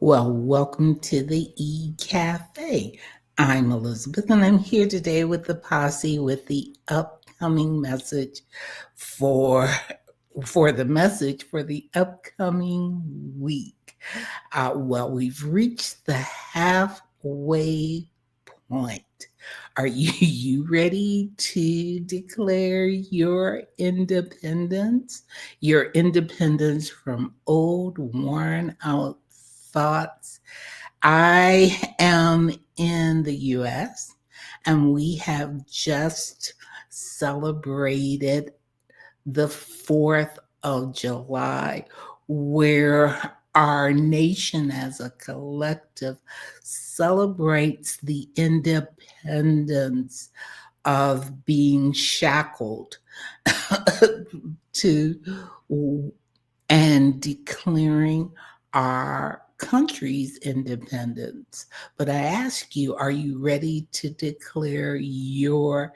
Well, welcome to the E Cafe. I'm Elizabeth, and I'm here today with the posse with the upcoming message for the message for the upcoming week. We've reached the halfway point. Are you ready to declare your independence? Your independence from old, worn out thoughts. I am in the US and we have just celebrated the 4th of July, where our nation as a collective celebrates the independence of being shackled to and declaring our country's independence. But I ask you, are you ready to declare your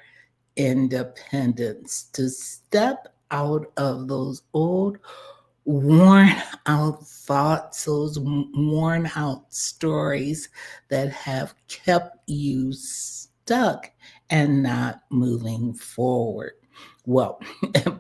independence, to step out of those old, worn out thoughts, those worn out stories that have kept you stuck and not moving forward? Well,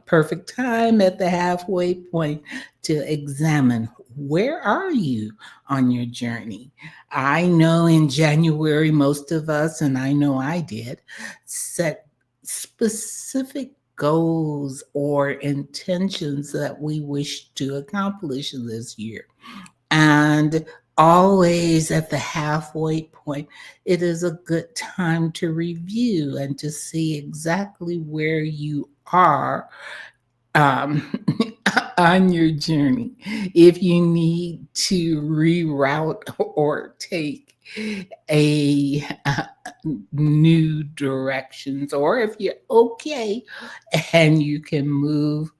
perfect time at the halfway point to examine where are you on your journey. I know in January, most of us, and I know I did, set specific goals or intentions that we wish to accomplish this year. And always at the halfway point, it is a good time to review and to see exactly where you are um, on your journey. If you need to reroute or take a new directions, or if you're okay and you can move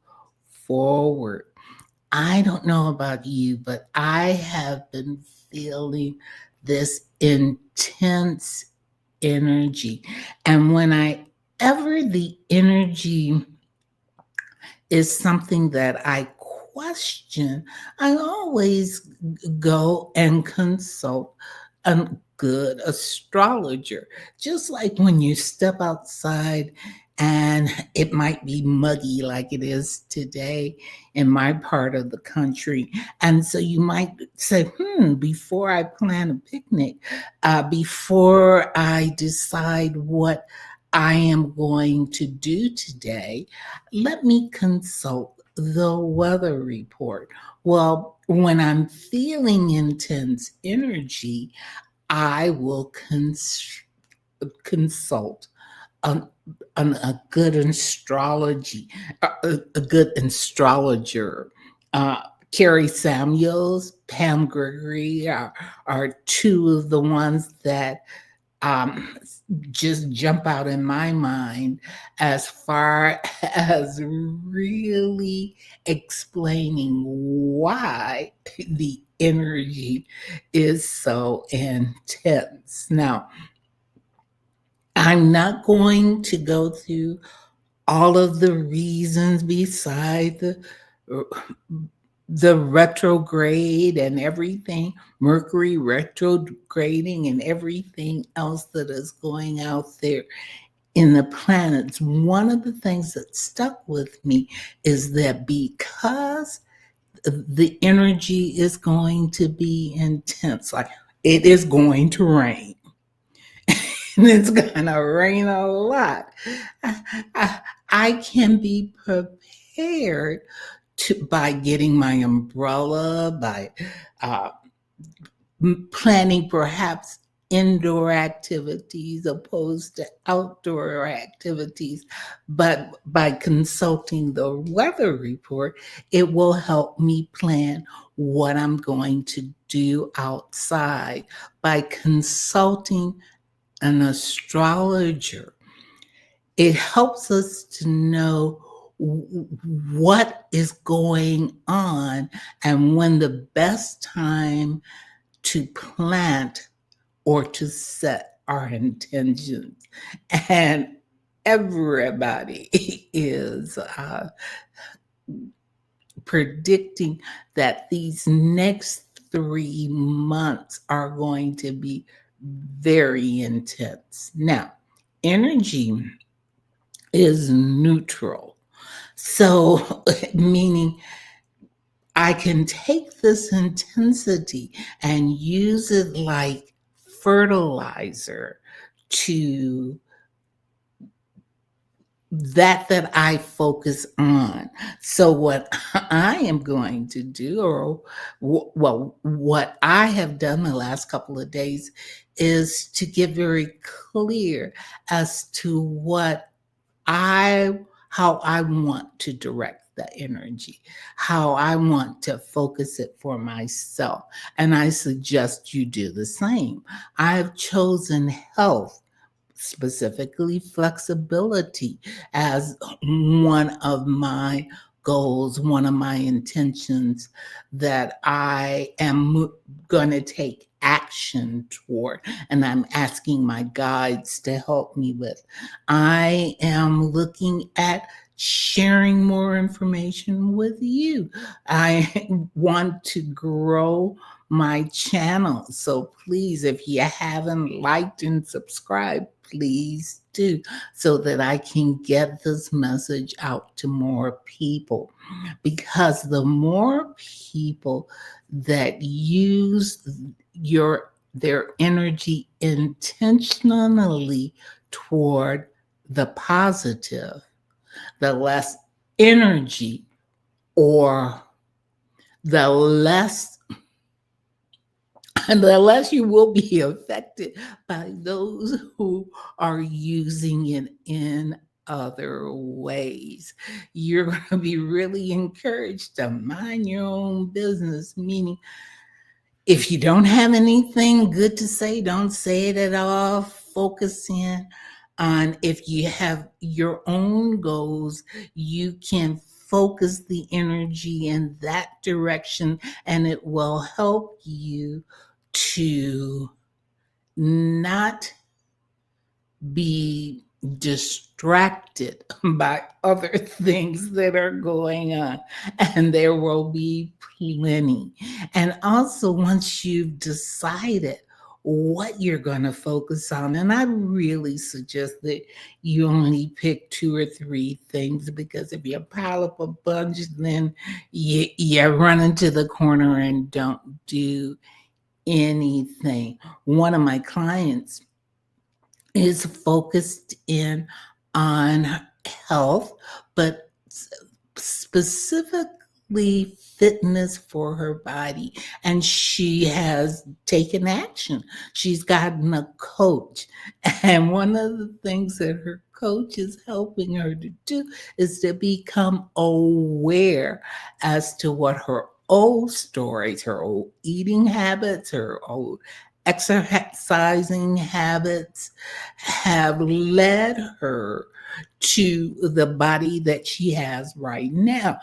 forward. I don't know about you, but I have been feeling this intense energy. And when I ever the energy is something that I question, I always go and consult a good astrologer. Just like when you step outside and it might be muggy like it is today in my part of the country. And so you might say, before I plan a picnic, before I decide what I am going to do today, let me consult the weather report. Well, when I'm feeling intense energy, I will consult an, a good astrology, a good astrologer. Carrie Samuels, Pam Gregory are two of the ones that um, just jump out in my mind as far as really explaining why the energy is so intense. Now, I'm not going to go through all of the reasons beside the retrograde and everything, Mercury retrograding and everything else that is going out there in the planets. One of the things that stuck with me is that because the energy is going to be intense, like it is going to rain. And it's gonna rain a lot. I can be prepared by getting my umbrella, by uh, planning perhaps indoor activities opposed to outdoor activities. But by consulting the weather report, it will help me plan what I'm going to do outside. By consulting an astrologer, it helps us to know what is going on and when the best time to plant or to set our intentions. And everybody is predicting that these next 3 months are going to be very intense. Now, energy is neutral. So, meaning I can take this intensity and use it like fertilizer to that I focus on. So what I am going to do, or well, what I have done the last couple of days, is to get very clear as to I how I want to direct the energy, how I want to focus it for myself. And I suggest you do the same. I've chosen health, specifically flexibility, as one of my goals, one of my intentions that I am going to take action toward, and I'm asking my guides to help me with. I am looking at sharing more information with you. I want to grow my channel. So please, if you haven't liked and subscribed, please do, so that I can get this message out to more people. Because the more people that use their energy intentionally toward the positive, the less energy, or the less and the less you will be affected by those who are using it in other ways. You're going to be really encouraged to mind your own business, meaning if you don't have anything good to say, don't say it at all. Focus in on, if you have your own goals, you can focus the energy in that direction, and it will help you to not be distracted by other things that are going on, and there will be plenty. And also, once you've decided what you're going to focus on, and I really suggest that you only pick 2 or 3 things, because if you pile up a bunch, then you run into the corner and don't do anything. One of my clients is focused in on health, but specifically fitness for her body. And she has taken action. She's gotten a coach. And one of the things that her coach is helping her to do is to become aware as to what her old stories, her old eating habits, her old exercising habits have led her to the body that she has right now.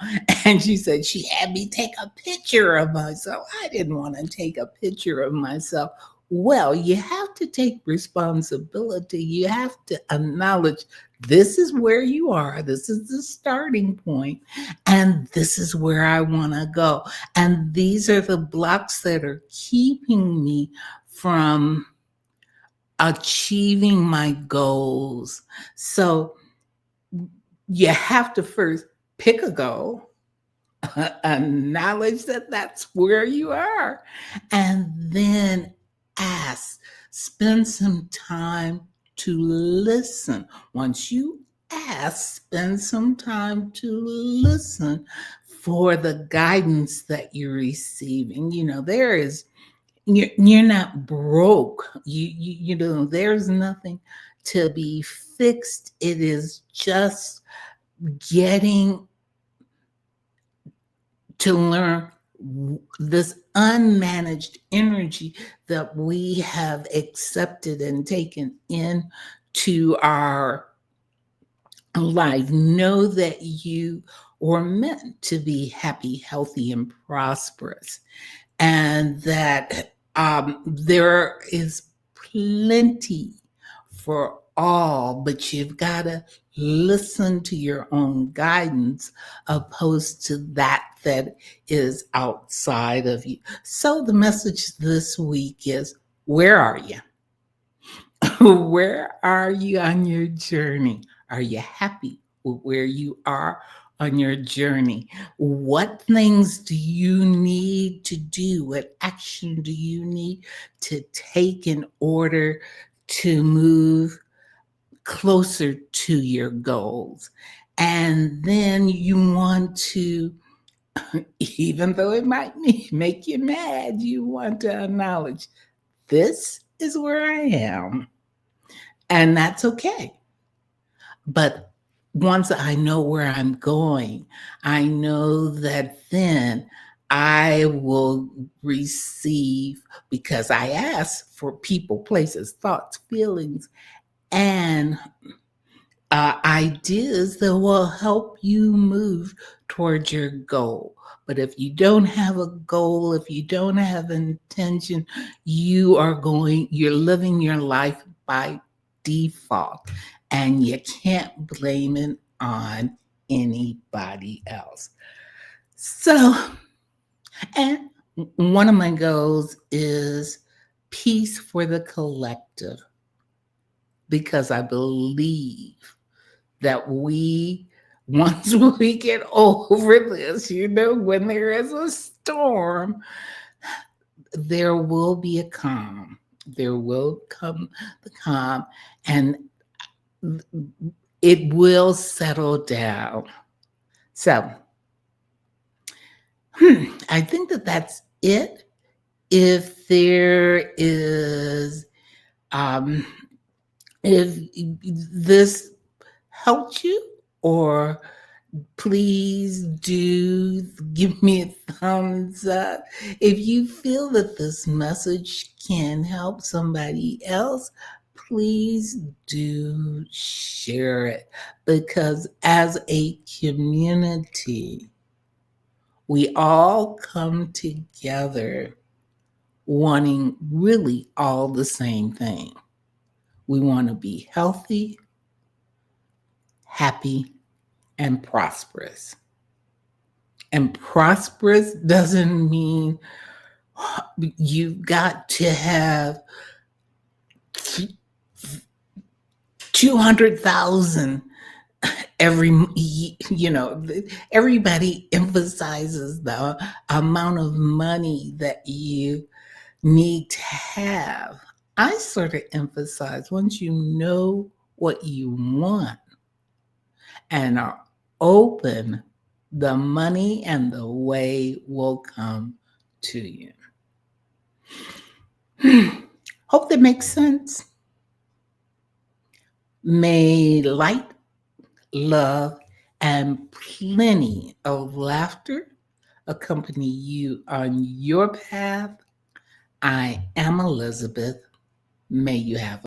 And she said she had me take a picture of myself. I didn't want to take a picture of myself. Well, you have to take responsibility. You have to acknowledge this is where you are. This is the starting point, and this is where I want to go. And these are the blocks that are keeping me from achieving my goals. So you have to first pick a goal, acknowledge that that's where you are, and then spend some time to listen. Once you spend some time to listen for the guidance that you're receiving. You're not broke. There's nothing to be fixed. It is just getting to learn this unmanaged energy that we have accepted and taken into our life. Know that you were meant to be happy, healthy, and prosperous, and that there is plenty for all, but you've got to listen to your own guidance opposed to that is outside of you. So the message this week is, where are you? Where are you on your journey? Are you happy with where you are on your journey? What things do you need to do? What action do you need to take in order to move closer to your goals? And then you want to, even though it might make you mad, you want to acknowledge this is where I am. And that's okay. But once I know where I'm going, I know that then I will receive, because I ask for people, places, thoughts, feelings, and ideas that will help you move towards your goal. But if you don't have a goal, if you don't have intention, you're living your life by default, and you can't blame it on anybody else. So, and one of my goals is peace for the collective, because I believe that once we get over this, when there is a storm, there will be a calm. There will come the calm, and it will settle down. So, I think that that's it. If there is, um, if this helped you, or please do give me a thumbs up. If you feel that this message can help somebody else, please do share it, because as a community, we all come together wanting really all the same thing. We want to be healthy, happy, and prosperous. And prosperous doesn't mean you've got to have 200,000 everybody emphasizes the amount of money that you need to have. I sort of emphasize, once you know what you want and are open, the money and the way will come to you. Hope that makes sense. May light, love, and plenty of laughter accompany you on your path. I am Elizabeth. May you have